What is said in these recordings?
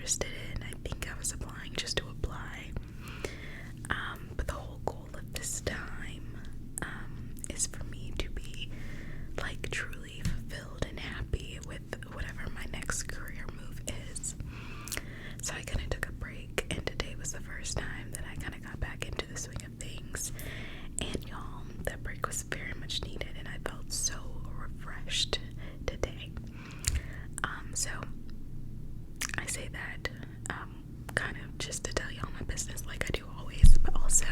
interested in. I think I was applying just to apply. But the whole goal of this time is for me to be like truly fulfilled and happy with whatever my next career move is. So I kind of took a break, and today was the first time that I kind of got back into the swing of things. And y'all, that break was very much needed, and I felt so refreshed today. So I say that kind of just to tell y'all my business like I do always, but also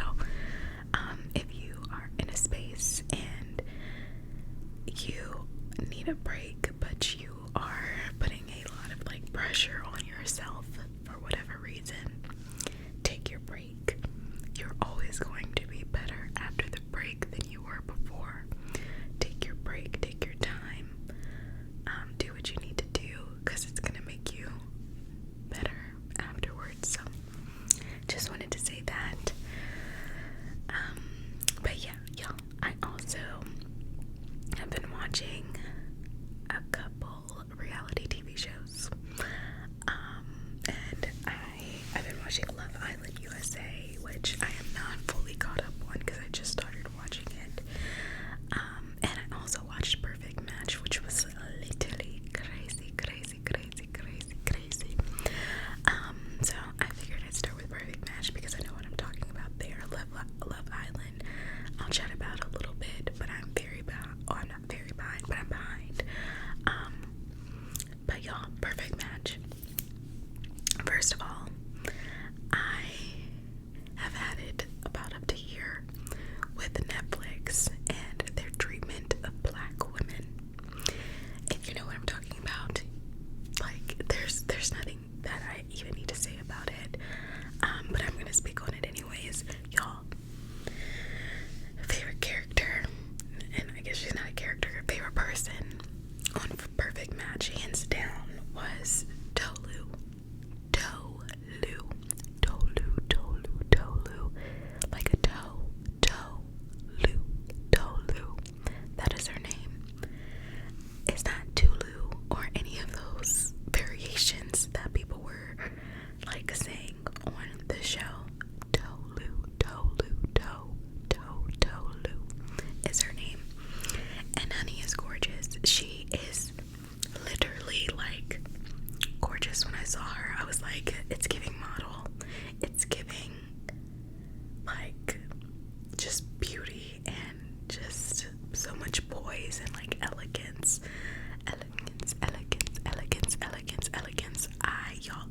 if you are in a space and you need a break, but you are putting a lot of like pressure on yourself for whatever reason, take your break. You're always going to be better after the break than you were before. Take your break, take your time, do what you need to do, because it's gonna make you better afterwards. So just wanted to say that. But yeah, y'all, I also have been watching a couple reality TV shows. And I've been watching Love Island USA, which I am not fully caught up on because I just started watching it. And I also watched Perfect Match, which was literally crazy. So I figured I'd start with Perfect Match because I know what I'm talking about there. Love Island, I'll chat about a little bit, but I'm very behind. Oh, I'm not very behind, but I'm behind. But y'all, Perfect Match. First of all, I have had it about up to here with Netflix and their treatment of black women. If you know what I'm talking about, like there's nothing that I even need to say about it. But I'm gonna speak on it anyways. Y'all, favorite character, and I guess she's not a character, favorite person on Perfect Match, hands down, was Tolu. Like a Tolu. That is her name. It's not Tulu or any of those variations that people were like saying on the show. Tolu is her name. And honey is gorgeous. She is literally like gorgeous. When I saw her, I was like, it's giving model. It's giving like just beauty and just so much poise and like elegance.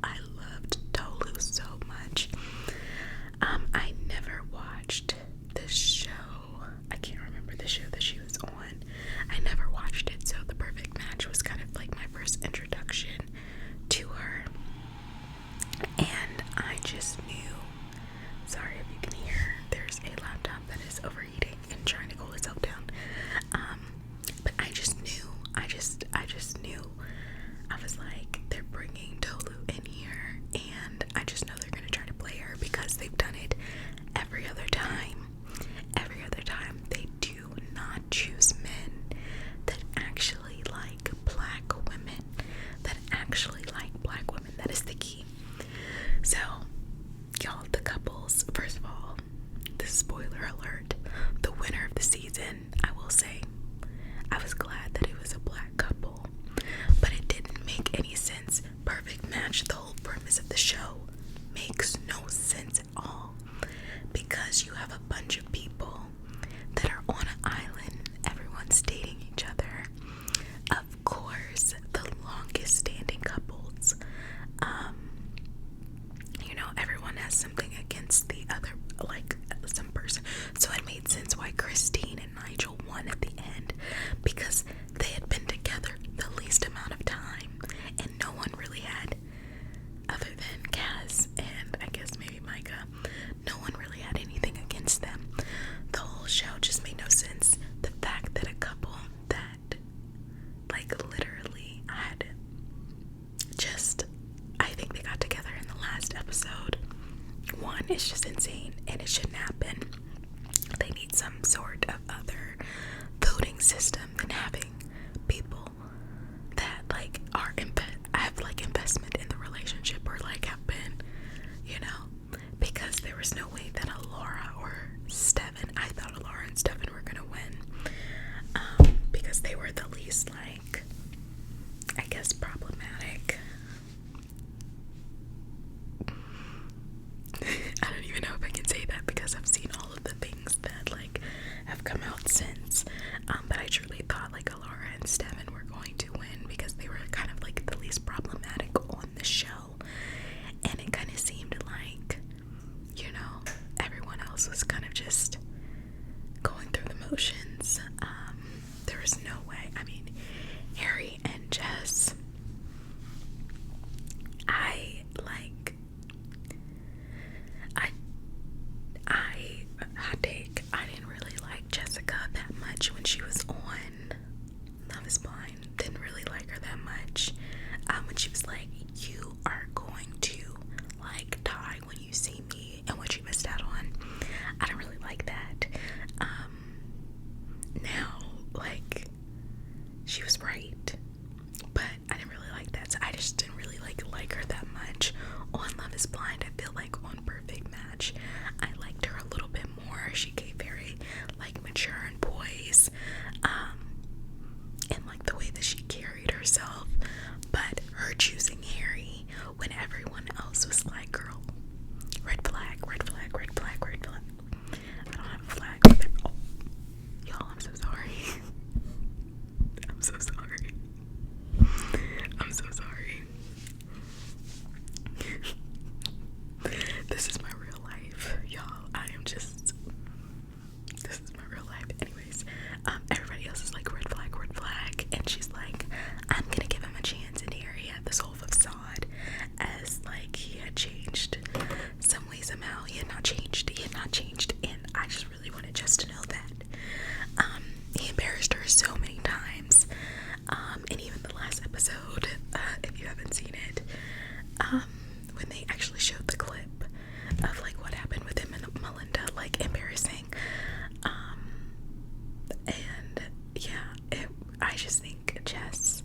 I loved Tolu so much. I never watched the show. I can't remember the show that she was on. I never watched it, so the Perfect Match was kind of like my first introduction to her. And I just knew, sorry if you can hear, there's a laptop that is overheating and trying to cool itself down. But I just knew, I was like, they're bringing Tolu in here, and I just know they're gonna try to play her because they've done it every other time. They do not choose men that actually like black women, that is the key. So y'all, the couples, first of all, this spoiler alert, the winner of the season, I will say, I was glad that it was a black couple, but it didn't make any sense. Perfect Match, the whole premise of the show, makes no sense at all, because you have a bunch of people that are on an island, everyone's dating each other. Of course, the longest standing couples, everyone has something against the other, like some person. So it made sense why Christine and Nigel won at the end, because they had been together the least amount of time, and no one really had, other than Kaz and I guess maybe Micah, no one really had anything against them. The whole show just made no sense. The fact that a couple that like literally had just, I think they got together in the last episode. One, it's just insane, and it shouldn't happen. They need some sort of other voting system than having people that like have like investment in the relationship, or like Is Blind, I feel like on Perfect Match, I liked her a little bit more. She gave very like mature and poise, and like the way that she carried herself. But her choosing Harry when everyone else was like, girl, red flag, red flag, red flag, red flag. I don't have a flag. Oh, y'all, I'm so sorry. I'm so sorry. I'm so sorry. This is my real life, y'all. This is my real life. Anyways, everybody else is like red flag, and she's like, I'm gonna give him a chance. And Harry had this whole facade as like he had changed some way, somehow. He had not changed, and I just really wanted Jess to know that. He embarrassed her so many times. And even the last episode, if you haven't seen it, when they actually showed the clip of like what happened with him and Melinda, like embarrassing. And yeah, I just think Jess,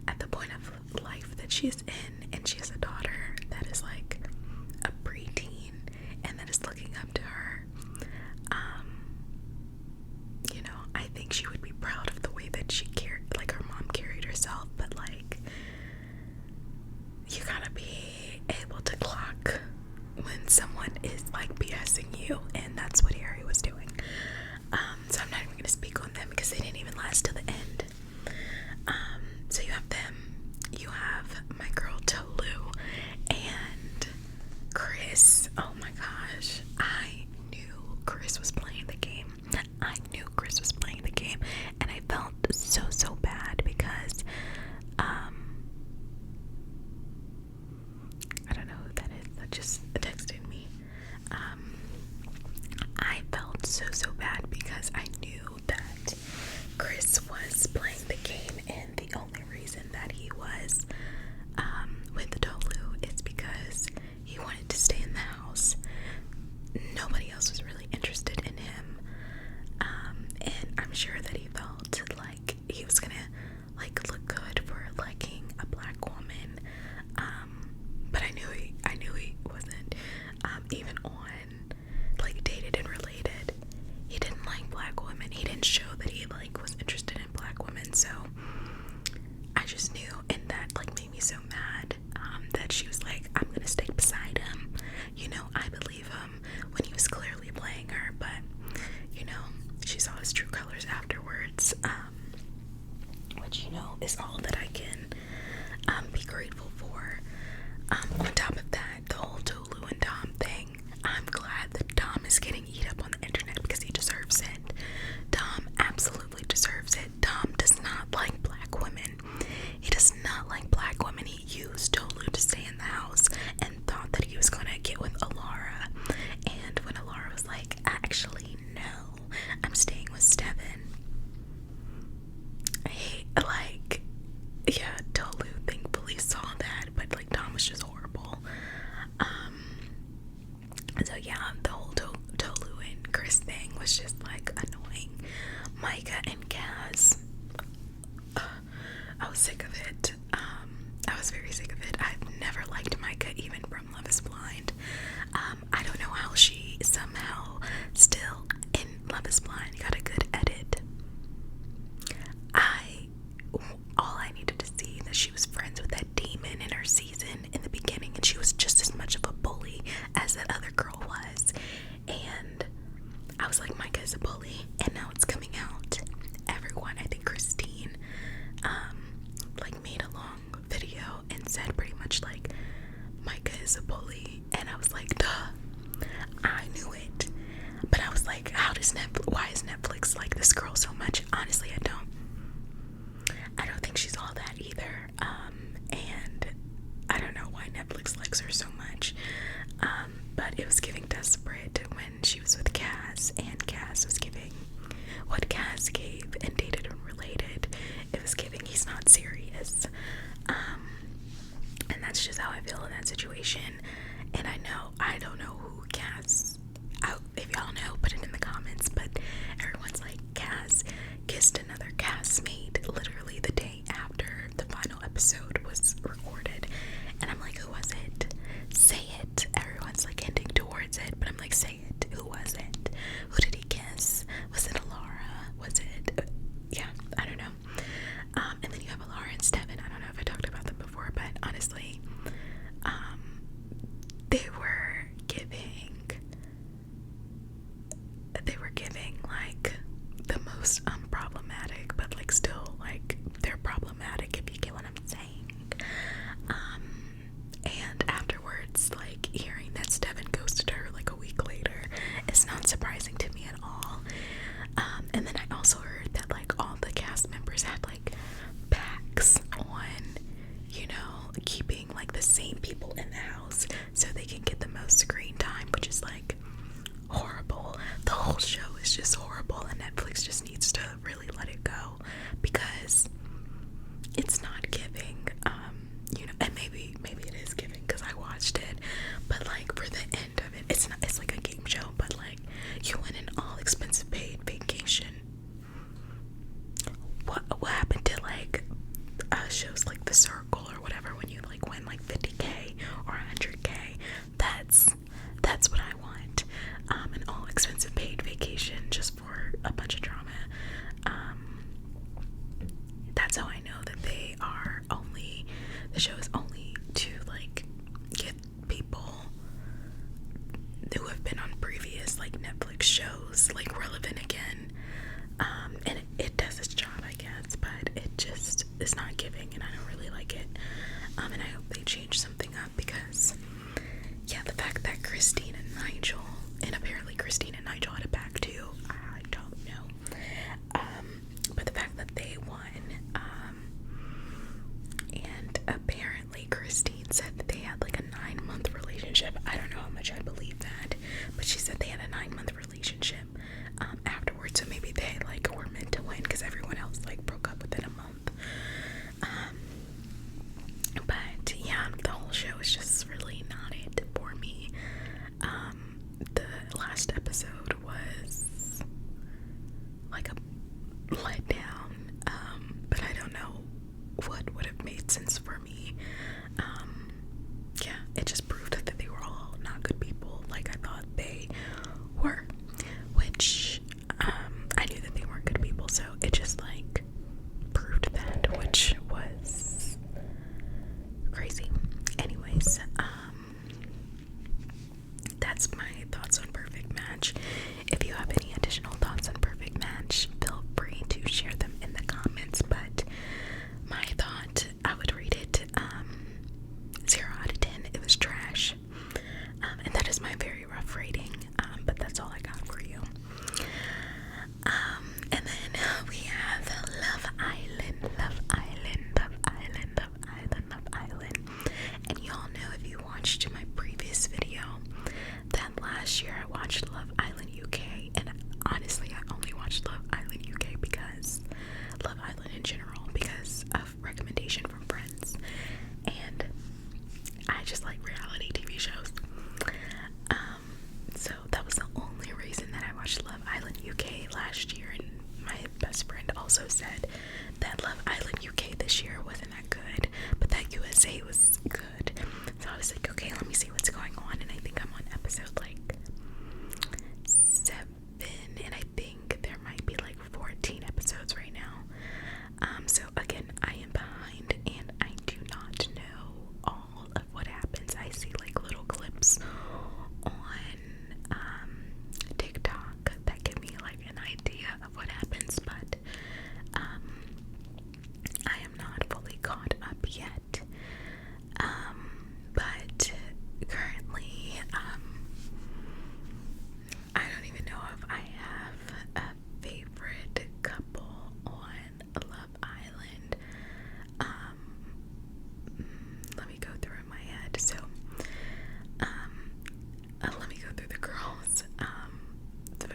at the point of life that she's in, and she has a daughter that is like a preteen and that is looking up to her, you know, I think she would be proud of the way that she cared, like her mom carried herself. But like, you gotta be able to clock when someone is like BSing you, and that's what Harry was doing. So I'm not even gonna speak on them because they didn't even last till the end. So you have them, you have my girl Tolu and Chris. Oh my gosh, I knew Chris was playing the game. And I felt so bad because I don't know who that is that just texted me. I felt so bad because I knew that Chris was playing the game, and the only reason that he was with Tolu is because he wanted to stay in the house. Nobody else was really interested in him, and I'm sure that he felt like he was gonna like look good for liking a black woman, but I knew he wasn't, even on like dated and related. He didn't like black women. He didn't show that he like was interested in black women. So I just knew, and that like made me so mad, that she was like, I'm gonna stay beside him. You know, I believe him when he was clearly playing her, but you know, she saw his true colors afterwards, which, you know, is all that I can be grateful for. On top of that, the whole Tolu and Dom thing, I'm glad that Dom is getting eat up on the internet because he deserves it. Dom absolutely deserves it. Dom does not like black women. He does not like black women. He used Tolu to stay in the house and thought that he was gonna get with Alara. And when Alara was like, actually, no, I'm staying with Steven. Yeah, Tolu thankfully saw that, but like Dom was just horrible. So yeah, the whole Tolu and Chris thing was just like annoying. Micah and Kaz, I was sick of it. I was very sick of it. I've never liked Micah, even from Love Is Blind. I don't know how she somehow still in Love Is Blind got a good edit. All I needed to see that she was friends with that demon in her season in the beginning, and she was just as much of a bully as that other girl was. And I was like, Micah is a bully, and now it's coming out. Everyone, I think Christine, like made a long video and said pretty much like, Micah is a bully, and I was like, duh, I knew it. But I was like, why is Netflix like this girl so much? Honestly, I don't think she's all that either. And I don't know why Netflix likes her so much. But it was giving desperate when she was with Kaz, and Kaz was giving what Kaz gave in Dated and Related. It was giving he's not serious. And that's just how I feel in that situation. And I don't know who Kaz, if y'all know, put it in the comments, but everyone's like, Kaz kissed another castmate literally the day after the final episode was recorded. And I'm like, who was it? Say it. relationship. I don't know how much I believe that, but she said they had a 9-month relationship afterwards, so maybe they like were meant to win because everyone else like broke up within a month. But yeah, the whole show is just really not it for me. The last episode was like a letdown, but I don't know what would have made sense for me. Yeah, it just proved that they were all not good people like I thought they were, which I knew that they weren't good people, so it just like proved that, which was crazy. Anyways, that's my thoughts on Perfect Match. If you have any additional thoughts on Perfect Match, feel free to share them in the comments, but my thought, I would rate it 0 out of 10. It was trash, and that is my very rough rating, but that's all I got for you. And then we have Love Island, Love Island, Love Island, Love Island, Love Island. And y'all know, if you watched my previous video, that last year I watched Love Island UK, and honestly I only watched Love Island UK because Love Island in general, because of recommendation from friends, and I just like reality TV shows. So that was the only reason that I watched Love Island UK last year, and my best friend also said that Love Island UK this year wasn't that good, but that USA was good. So I was like, okay, let me see what's going on, and I think I'm on episode like 7, and I think there might be like 14 episodes right now. So again, I am behind, and I do not know all of what happens. I see like little clips on TikTok that give me like an idea of what happens, but I am not fully caught up yet. But currently, I don't even know if I have a favorite couple on Love Island. Let me go through in my head. So, let me go through the girls.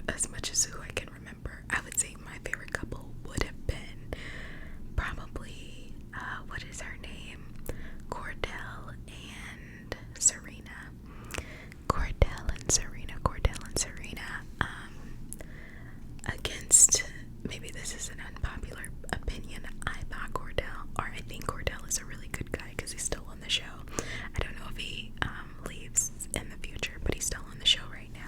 As much as who I can remember, I would say my favorite couple would have been probably, what is her name? Cordell and Serena. Cordell and Serena. Cordell and Serena. Against, maybe this is an unpopular opinion, I thought Cordell, or I think Cordell is a really good guy because he's still on the show. I don't know if he leaves in the future, but he's still on the show right now.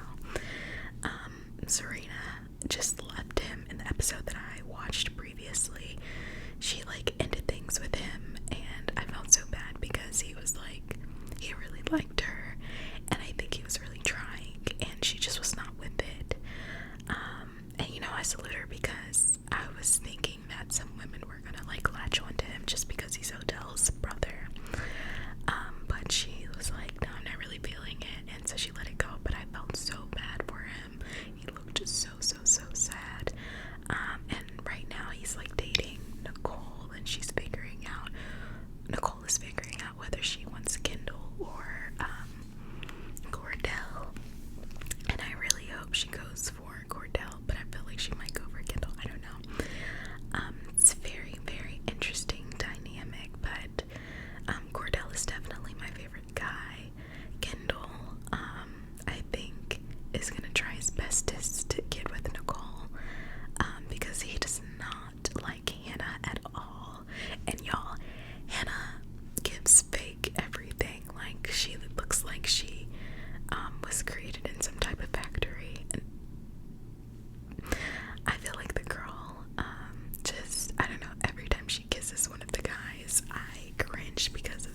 Serena just left him in the episode that I watched previously. She like ended things with him, and I felt so bad because he was like, he really liked her, and I think he was really trying, and she just was not with it. And you know, I salute her because I was thinking that some women were gonna like latch onto him just because he's Odell's brother. But she was like, no, I'm not really feeling it, and so she let it go. But I felt so bad for him. He looked just so sad. And right now he's like dating Nicole, and Nicole is figuring out whether she wants Kendall or Cordell. And I really hope she goes for Cordell, but I feel like she might go for Kendall. I don't know. It's very, very interesting dynamic, but Cordell is definitely my favorite guy. Kendall, I think, is gonna try his bestest to get with Nicole, because he does not like Hannah at all. And y'all, Hannah gives fake everything. Like, she looks like she was created in some type of factory, and I feel like the girl just, I don't know, every time she kisses one of the guys, I cringe because of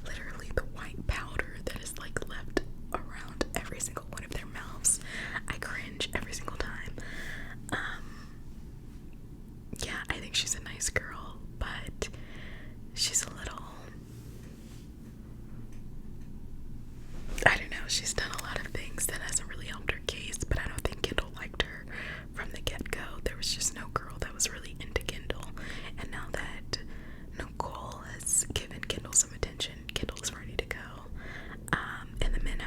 literally the white powder that is like left around every single one of their mouths. I cringe every single time. Yeah, I think she's a nice girl, but she's a little, I don't know, she's done a lot of things that hasn't really helped her case, but I don't think Kendall liked her from the get-go. There was just no girl that was really into Kendall, and now that Nicole has given Kendall some attention, Kendall is ready to go. And the men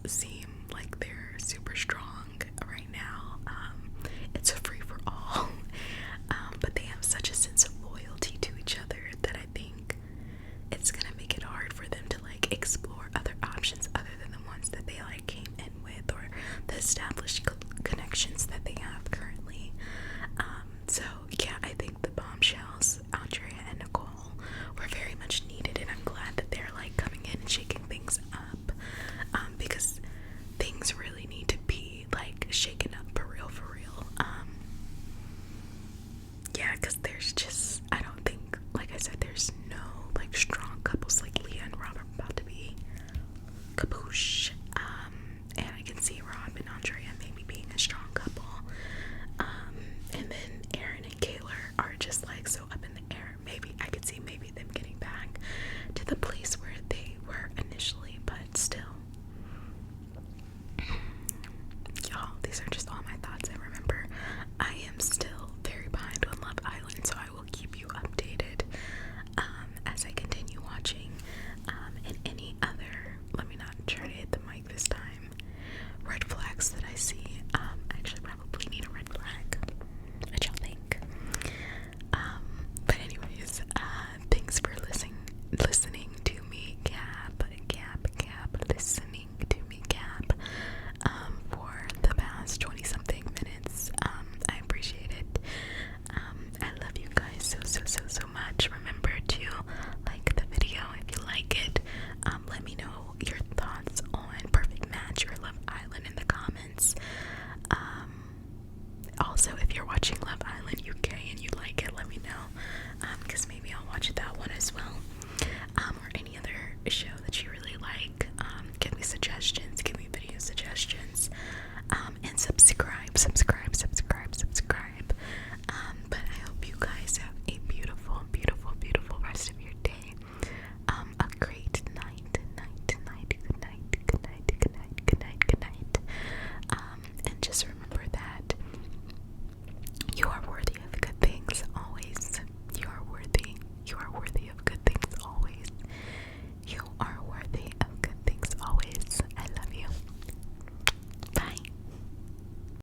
seem like they're super strong right now. It's a free for all. But they have such a sense of loyalty to each other that I think it's gonna make it hard for them to like explore other options other than the ones that they like came in with, or the established connections that they have currently. So yeah, I think the bombshells, Andrea and Nicole, were very much needed, and I'm glad that they're like coming in and shaking things up, because things really need to be like shaken up for real, for real. Yeah, because there's just, I don't think, like I said, there's no like strong couples like Leah and Robert about to be kaboosh. And I can see Rob and Andrea maybe being a strong couple. And then Aaron and Kayla are just like so up in the air. Maybe I could see maybe them getting back to the place where they were initially, but still. Y'all, these are just all my thoughts. And remember, I am still very behind on Love Island, so I will keep you updated as I continue watching. And any other, let me not try to hit the mic this time, red flags that I see. I actually probably need a red flag. What y'all think? But anyways, thanks for listening to me listening to me for the past 20 something minutes. I appreciate it. I love you guys so much. Remember to like the video if you like it. Let me know your thoughts on Perfect Match or Love Island in the comments. Also, if you're watching Love Island UK and you like it, let me know, because maybe I'll watch that one as well, or any other show